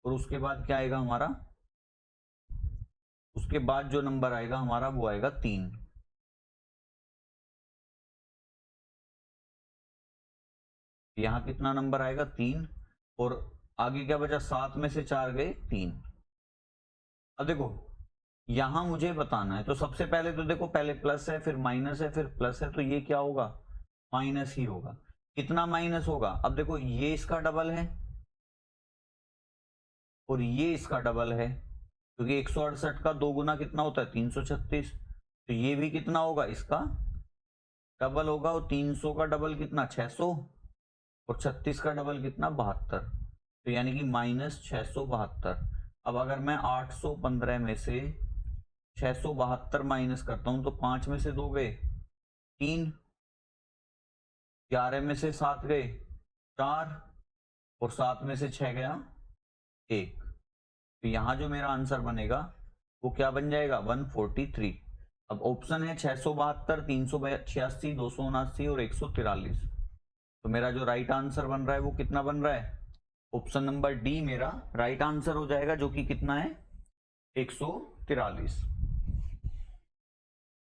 और उसके बाद क्या आएगा हमारा, उसके बाद जो नंबर आएगा हमारा वो आएगा 3। यहां कितना नंबर आएगा 3, और आगे क्या बचा, 7 में से 4 गए 3। अब देखो यहां मुझे बताना है, तो सबसे पहले तो देखो पहले प्लस है फिर माइनस है फिर प्लस है, तो ये क्या होगा, माइनस ही होगा। कितना माइनस होगा, अब देखो ये इसका डबल है और ये इसका डबल है, क्योंकि 168 का 2 गुना कितना होता है 336, तो ये भी कितना होगा, इसका डबल होगा। और 300 का डबल कितना 600, और 36 का डबल कितना 72, तो यानी कि -672। अब अगर मैं 815 में से 672 माइनस करता हूं, तो 5 में से 2 गए 3, 11 में से 7 गए 4, और 7 में से 6 गया 1। तो यहां जो मेरा आंसर बनेगा वो क्या बन जाएगा, 143। अब ऑप्शन है 672, 386, 279 और 143। तो मेरा जो राइट आंसर बन रहा है वो कितना बन रहा है, ऑप्शन नंबर डी मेरा राइट आंसर हो जाएगा, जो कि कितना है 143।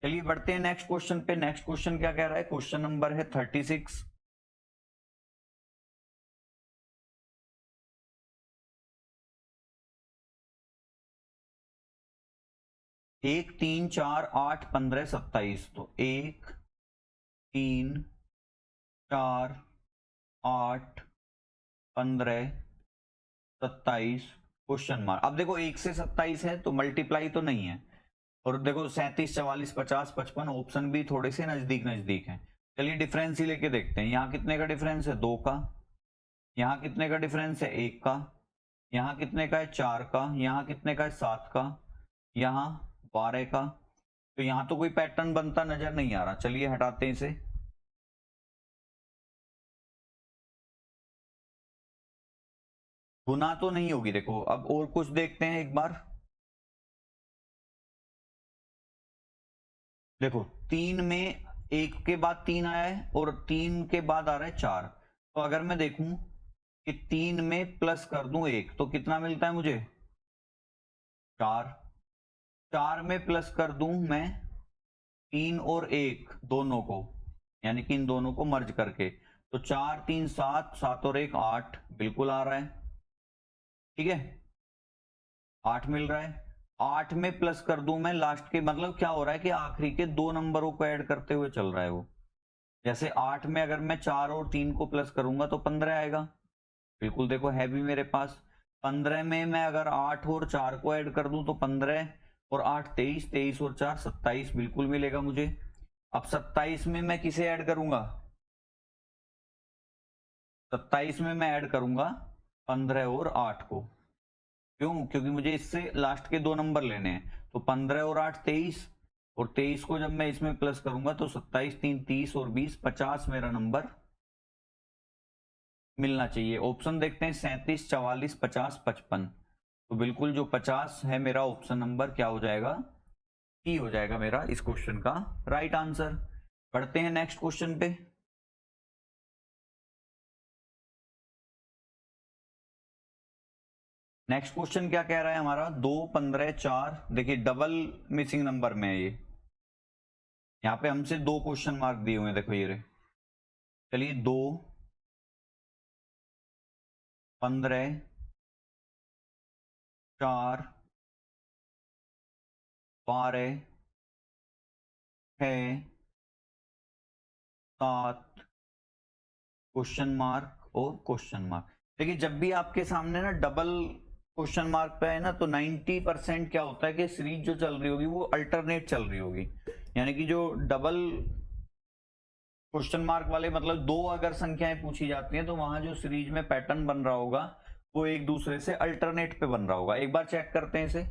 चलिए बढ़ते हैं नेक्स्ट क्वेश्चन पे। नेक्स्ट क्वेश्चन क्या कह रहा है, क्वेश्चन नंबर है 36। एक 3 4 8 15 27, तो 1 3 4 8 15 27 क्वेश्चन मार्क। अब देखो 1 से 27 है तो मल्टीप्लाई तो नहीं है, और देखो 37 44 50 55 ऑप्शन भी थोड़े से नजदीक नजदीक हैं। चलिए डिफरेंस ही लेके देखते हैं। यहाँ कितने का डिफरेंस है, 2 का। यहाँ कितने का डिफरेंस है, 1 का। यहाँ कितने का है, 4 का। यहाँ कितने का है, 7 का। यहाँ 12 का। तो यहाँ तो कोई पैटर्न बनता नजर नहीं आ रहा। चलिए हटाते हैं इसे। गुना तो नहीं होगी। देखो अब और कुछ देखते हैं एक बार। देखो 3 में 1 के बाद 3 आया है और 3 के बाद आ रहा है 4। तो अगर मैं देखूं कि 3 में प्लस कर दूं 1, तो कितना मिलता है मुझे, 4। 4 में प्लस कर दूं मैं 3 और 1 दोनों को, यानी कि इन दोनों को मर्ज करके, तो 4 3 7, 7 और 1 8 बिल्कुल आ रहा है। ठीक है, 8 मिल रहा है। 8 में प्लस कर दूं मैं लास्ट के, मतलब क्या हो रहा है कि आखिरी के 2 नंबरों को ऐड करते हुए चल रहा है वो। जैसे 8 में अगर मैं 4 और 3 को प्लस करूंगा तो 15 आएगा, बिल्कुल देखो है भी मेरे पास। 15 में मैं अगर 8 और 4 को ऐड कर दूं तो 15 और 8 23, 23 और 4 27 बिल्कुल मिलेगा मुझे। अब 27 में मैं किसे ऐड करूंगा, 27 में मैं ऐड करूंगा 15 और 8 को। क्यों, क्योंकि मुझे इससे लास्ट के 2 नंबर लेने हैं। तो 15 और 8 23, और 23 को जब मैं इसमें प्लस करूंगा तो 27 3 30 और 20 50 मेरा नंबर मिलना चाहिए। ऑप्शन देखते हैं, 37 44 50 55। तो बिल्कुल जो 50 है मेरा ऑप्शन नंबर क्या हो जाएगा, सी हो जाएगा मेरा इस क्वेश्चन का राइट आंसर। पढ़ते हैं नेक्स्ट क्वेश्चन पे। नेक्स्ट क्वेश्चन क्या कह रहा है हमारा, 2 15 4। देखिए डबल मिसिंग नंबर में है ये, यहाँ पे हमसे 2 क्वेश्चन मार्क दिए हुए हैं, देखो ये रहे। चलिए 2 15 4 12 6 7 क्वेश्चन मार्क और क्वेश्चन मार्क। देखिए जब भी आपके सामने ना डबल क्वेश्चन मार्क पे है ना, तो 90% क्या होता है कि सीरीज जो चल रही होगी वो अल्टरनेट चल रही होगी। यानी कि जो डबल क्वेश्चन मार्क वाले, मतलब 2 अगर संख्याएं पूछी जाती हैं तो वहां जो सीरीज में पैटर्न बन रहा होगा वो एक दूसरे से अल्टरनेट पे बन रहा होगा। एक बार चेक करते हैं इसे।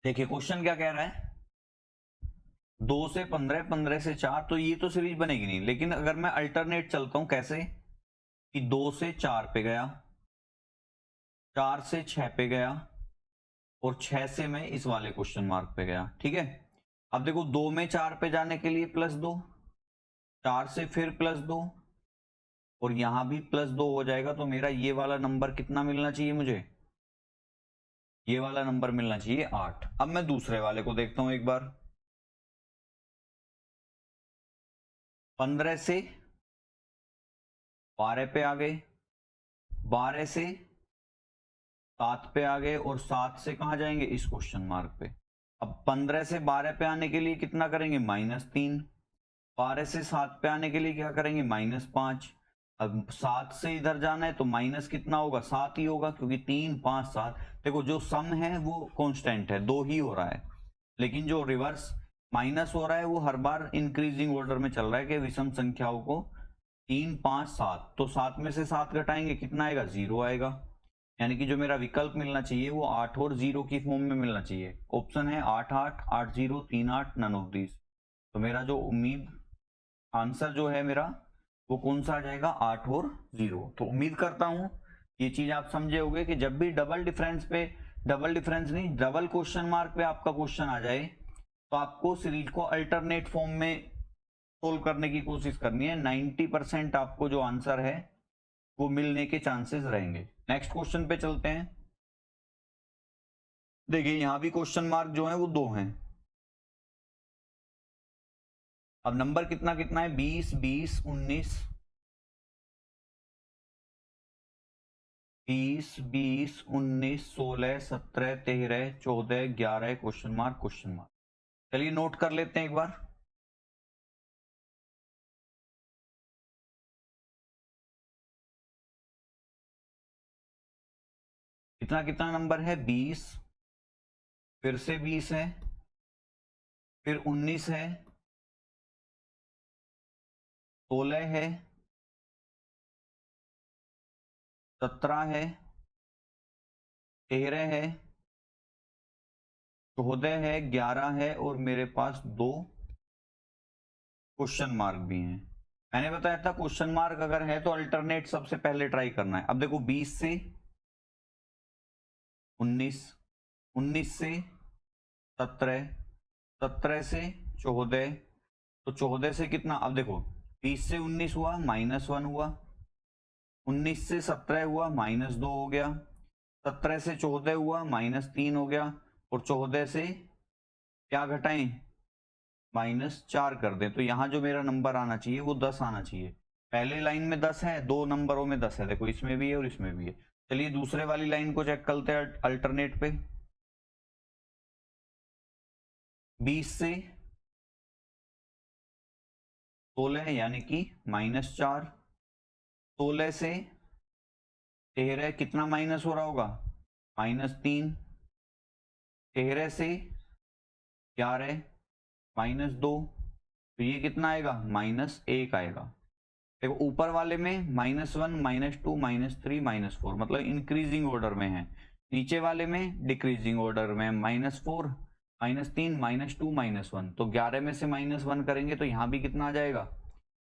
देखिए क्वेश्चन क्या कह रहा है, 2 से 15 15 से 4, तो ये तो सीरीज बनेगी नहीं। लेकिन अगर मैं अल्टरनेट चलता हूं, कैसे कि 2 से 4 पे गया, 4 से 6 पे गया, और 6 से मैं इस वाले क्वेश्चन मार्क पे गया। ठीक है, अब देखो 2 में 4 पे जाने के लिए +2, 4 से फिर +2, और यहां भी +2 हो जाएगा। तो मेरा ये वाला नंबर कितना मिलना चाहिए मुझे, ये वाला नंबर मिलना चाहिए 8। अब मैं दूसरे वाले को देखता हूं एक बार। 15 से 12 पे आ गए, 12 से 7 पे आ गए, और 7 से कहां जाएंगे, इस क्वेश्चन मार्क पे। अब 15 से 12 पे आने के लिए कितना करेंगे, -3। 12 से 7 पे आने के लिए क्या करेंगे, -5। अब 7 से इधर जाना है तो माइनस कितना होगा, 7 ही होगा, क्योंकि 3 5 7। देखो जो सम है वो कांस्टेंट है, 2 ही हो रहा है। लेकिन जो रिवर्स माइनस हो रहा है वो हर बार इंक्रीजिंग ऑर्डर में चल रहा है कि विषम संख्याओं को 3 5 7। तो 7 में से 7 घटाएंगे कितना आएगा, 0 आएगा। यानी कि जो मेरा विकल्प मिलना चाहिए वो 8 और 0 की फॉर्म में मिलना चाहिए। ऑप्शन है 8 8 8 0 3 8, नन ऑफ दिस। तो मेरा जो उम्मीद आंसर जो है मेरा वो कौन सा आ जाएगा, 8 और 0। तो उम्मीद करता हूं ये चीज आप समझे होंगे कि जब भी डबल डिफरेंस पे, डबल डिफरेंस नहीं, डबल क्वेश्चन मार्क पे आपका क्वेश्चन आ जाए तो आपको सीरीज को अल्टरनेट फॉर्म में सोल्व करने की कोशिश करनी है। 90% आपको जो आंसर है वो मिलने के चांसेस रहेंगे। नेक्स्ट क्वेश्चन पे चलते हैं। देखिए यहां भी क्वेश्चन मार्क जो है वो 2 हैं। अब नंबर कितना कितना है, 20 20 19, 20 20 19 16 17 13 14 11 क्वेश्चन मार्क क्वेश्चन मार्क। चलिए नोट कर लेते हैं एक बार। कितना कितना नंबर है, 20, फिर से 20 है, फिर 19 है, 16 है, 17 है, 13 है, 14 है, 11 है, और मेरे पास 2 क्वेश्चन मार्क भी हैं। मैंने बताया था क्वेश्चन मार्क अगर है तो अल्टरनेट सबसे पहले ट्राई करना है। अब देखो 20 से 19, 19 से 17, 17 से 14, तो 14 से कितना, अब देखो 20 से 19 हुआ, -1 हुआ, 19 से 17 हुआ -2 हो गया, 17 से 14 हुआ -3 हो गया, और 14 से क्या घटाएं, -4 कर दें। तो यहाँ जो मेरा नंबर आना चाहिए वो 10 आना चाहिए। पहले लाइन में 10 है, दो नंबरों में 10 है, देखो इसमें भी है और इसमें भी है। चलिए दूसरे वाली लाइन को चेक करते हैं अल्टरनेट पे। 20 से 16 यानी कि -4, 16 से 13 कितना माइनस हो रहा होगा, -3, 13 से 11 -2, तो ये कितना आएगा, -1 आएगा। देखो ऊपर वाले में -1 -2 -3 -4 मतलब इंक्रीजिंग ऑर्डर में है, नीचे वाले में डिक्रीजिंग ऑर्डर में, -4 -3 -2 -1, तो 11 में से -1 करेंगे तो यहाँ भी कितना आ जाएगा,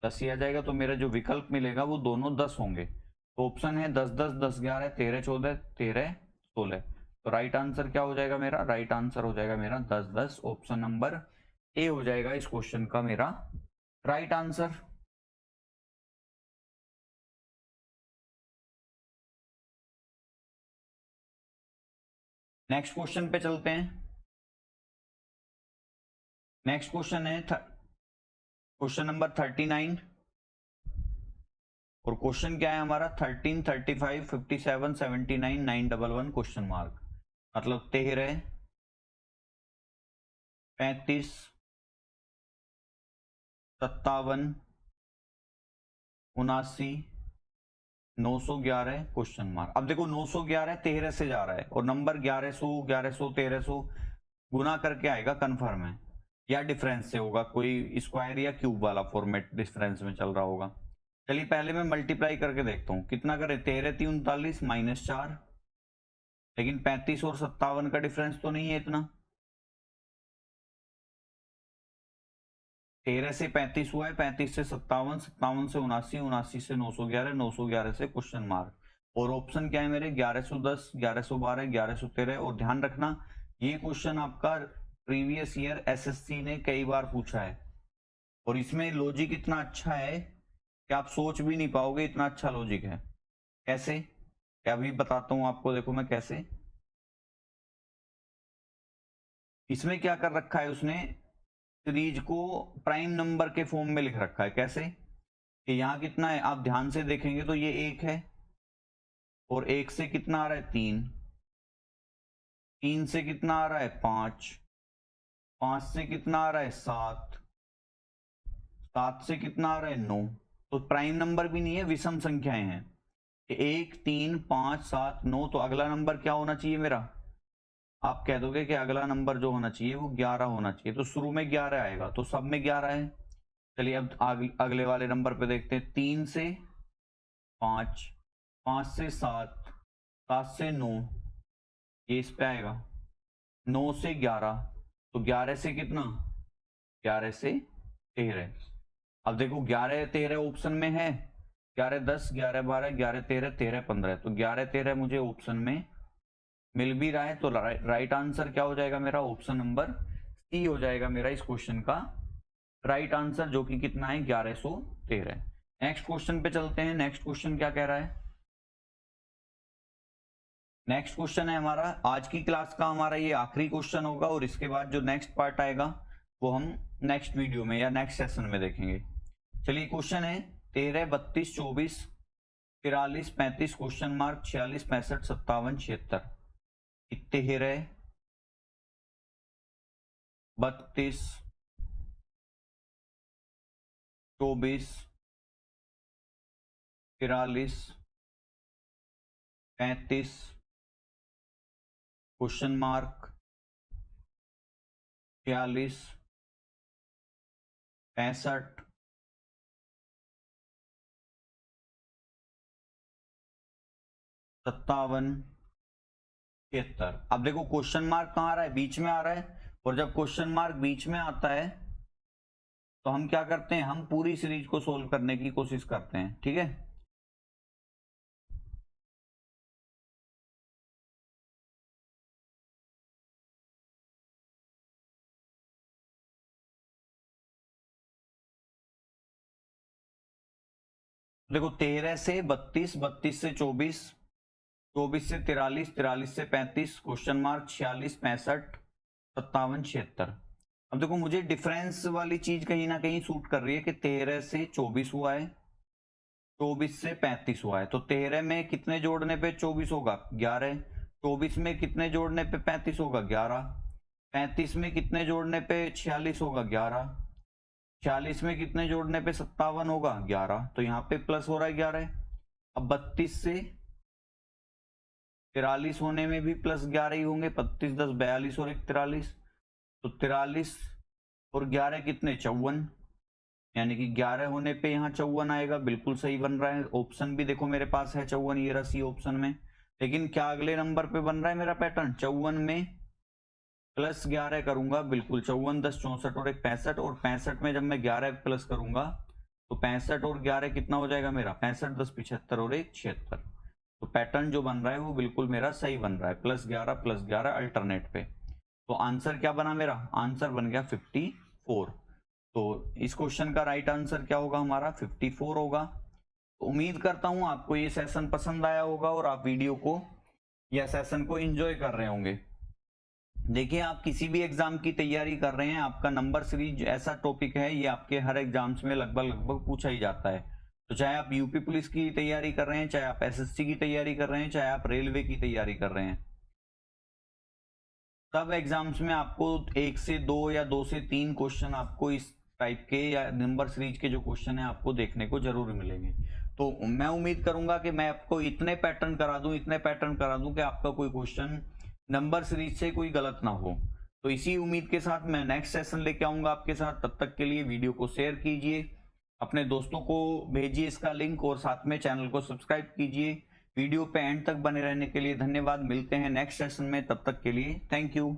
10 ही आ जाएगा। तो मेरा जो विकल्प मिलेगा वो दोनों 10 होंगे। तो ऑप्शन है 10 10 10 11 13 14 13 16। तो राइट आंसर क्या हो जाएगा मेरा, राइट आंसर हो जाएगा मेरा 10 10, ऑप्शन नंबर ए हो जाएगा इस क्वेश्चन का मेरा राइट आंसर। नेक्स्ट क्वेश्चन पे चलते हैं। नेक्स्ट क्वेश्चन है क्वेश्चन नंबर 39, और क्वेश्चन क्या है हमारा 13 35 57 79 911 क्वेश्चन मार्क, मतलब 13 35 57 79 911 क्वेश्चन मार्क। अब देखो 911 13 से जा रहा है और नंबर 1100 1100 1300 गुना करके आएगा कन्फर्म है, या डिफरेंस से होगा, कोई स्क्वायर या क्यूब वाला फॉर्मेट डिफरेंस में चल रहा होगा। चलिए पहले मैं मल्टीप्लाई करके देखता हूं कितना करे, 13 3 39 -4, लेकिन 35 और 57 का डिफरेंस तो नहीं है इतना। 13 से 35 हुआ है, 35 से 57, 57 से 79, 79 से 911, 911 से क्वेश्चन मार्क, और ऑप्शन क्या है मेरे 1110 1112 1113। और ध्यान रखना ये क्वेश्चन आपका प्रीवियस ईयर एसएससी ने कई बार पूछा है, और इसमें लॉजिक इतना अच्छा है कि आप सोच भी नहीं पाओगे, इतना अच्छा लॉजिक है। कैसे, क्या अभी बताता हूं आपको, देखो मैं कैसे। इसमें क्या कर रखा है उसने, सीरीज को प्राइम नंबर के फॉर्म में लिख रखा है। कैसे कि यहाँ कितना है, आप ध्यान से देखेंगे तो ये 1 है, और 1 से कितना आ रहा है 3, 3 से कितना आ रहा है 5, 5 से कितना आ रहा है 7, 7 से कितना आ रहा है 9। तो प्राइम नंबर भी नहीं है, विषम संख्याएं हैं। 1 3 5 7 9, तो अगला नंबर क्या होना चाहिए मेरा, आप कह दोगे कि अगला नंबर जो होना चाहिए वो 11 होना चाहिए, तो शुरू में 11 आएगा, तो सब में 11 है। चलिए अब अगले वाले नंबर पे देखते हैं, 3 से 5, 5 से 7, 7 से 9, ये इस पे आएगा, 9 से 11, तो 11 से कितना, 11 से 13। अब देखो 11 13 ऑप्शन में है, 11 10 11 12 11 13 13 15, तो 11 13 मुझे ऑप्शन में मिल भी रहा है। तो राइट आंसर क्या हो जाएगा मेरा, ऑप्शन नंबर सी हो जाएगा मेरा इस क्वेश्चन का राइट आंसर, जो कि कितना है 1113। नेक्स्ट क्वेश्चन पे चलते हैं। नेक्स्ट क्वेश्चन क्या कह रहा है, नेक्स्ट क्वेश्चन है हमारा आज की क्लास का, हमारा ये आखिरी क्वेश्चन होगा, और इसके बाद जो नेक्स्ट पार्ट आएगा वो हम नेक्स्ट वीडियो में या नेक्स्ट सेशन में देखेंगे। चलिए क्वेश्चन है 13 32 24 43 35 क्वेश्चन मार्क 46 65 57 76। 13 32 24 43 35 question mark 46 65 57 76। अब देखो क्वेश्चन मार्क कहाँ आ रहा है, बीच में आ रहा है, और जब क्वेश्चन मार्क बीच में आता है तो हम क्या करते हैं, हम पूरी सीरीज को सोल्व करने की कोशिश करते हैं। ठीक है। देखो 13 से 32, 32 से 24, 24 से 43, 43 से 35, क्वेश्चन मार्क 46, 65, 57, 76। अब देखो मुझे डिफरेंस वाली चीज कहीं ना कहीं सूट कर रही है कि 13 से 24 हुआ है, 24 से 35 हुआ है, तो 13 में कितने जोड़ने पे 24 होगा 11, 24 में कितने जोड़ने पे 35 होगा 11, 35 में कितने जोड़ने पे 46 होगा 11, 46 में कितने जोड़ने पे 57 होगा 11, तो यहाँ पे प्लस हो रहा है 11। अब 32 से 43 होने में भी प्लस 11 ही होंगे, 32 10 42 और 1 43, तो 43 और 11 कितने 54, यानी कि 11 होने पे यहाँ 54 आएगा, बिल्कुल सही बन रहा है। ऑप्शन भी देखो मेरे पास है 54, ये रहा सी ऑप्शन में। लेकिन क्या अगले नंबर पे बन रहा है मेरा पैटर्न, 54 में प्लस 11 करूंगा, बिल्कुल 54 10 64 और 1 65, और 65 में जब मैं 11 प्लस करूंगा तो 65 और 11 कितना हो जाएगा मेरा 65 10 75 और 1 76। तो पैटर्न जो बन रहा है वो बिल्कुल मेरा सही बन रहा है, प्लस 11 अल्टरनेट पे। तो आंसर क्या बना मेरा, आंसर बन गया 54। तो इस क्वेश्चन का राइट आंसर क्या होगा हमारा 54 होगा। तो उम्मीद करता हूं आपको ये सेशन पसंद आया होगा और आप वीडियो को या सेशन को एंजॉय कर रहे होंगे। देखिए आप किसी भी एग्जाम की तैयारी कर रहे हैं, आपका नंबर सीरीज ऐसा टॉपिक है, ये आपके हर एग्जाम्स में लगभग पूछा ही जाता है। तो चाहे आप यूपी पुलिस की तैयारी कर रहे हैं, चाहे आप एसएससी की तैयारी कर रहे हैं, चाहे आप रेलवे की तैयारी कर रहे हैं, सब एग्जाम्स में आपको 1 से 2 या 2 से 3 क्वेश्चन आपको इस टाइप के या नंबर सीरीज के जो क्वेश्चन है आपको देखने को जरूर मिलेंगे। तो मैं उम्मीद करूंगा कि मैं आपको इतने पैटर्न करा दूं कि आपका कोई क्वेश्चन नंबर सीरीज से कोई गलत ना हो। तो इसी उम्मीद के साथ मैं नेक्स्ट सेशन लेके आऊंगा आपके साथ। तब तक के लिए वीडियो को शेयर कीजिए, अपने दोस्तों को भेजिए इसका लिंक, और साथ में चैनल को सब्सक्राइब कीजिए। वीडियो पे एंड तक बने रहने के लिए धन्यवाद। मिलते हैं नेक्स्ट सेशन में, तब तक के लिए थैंक यू।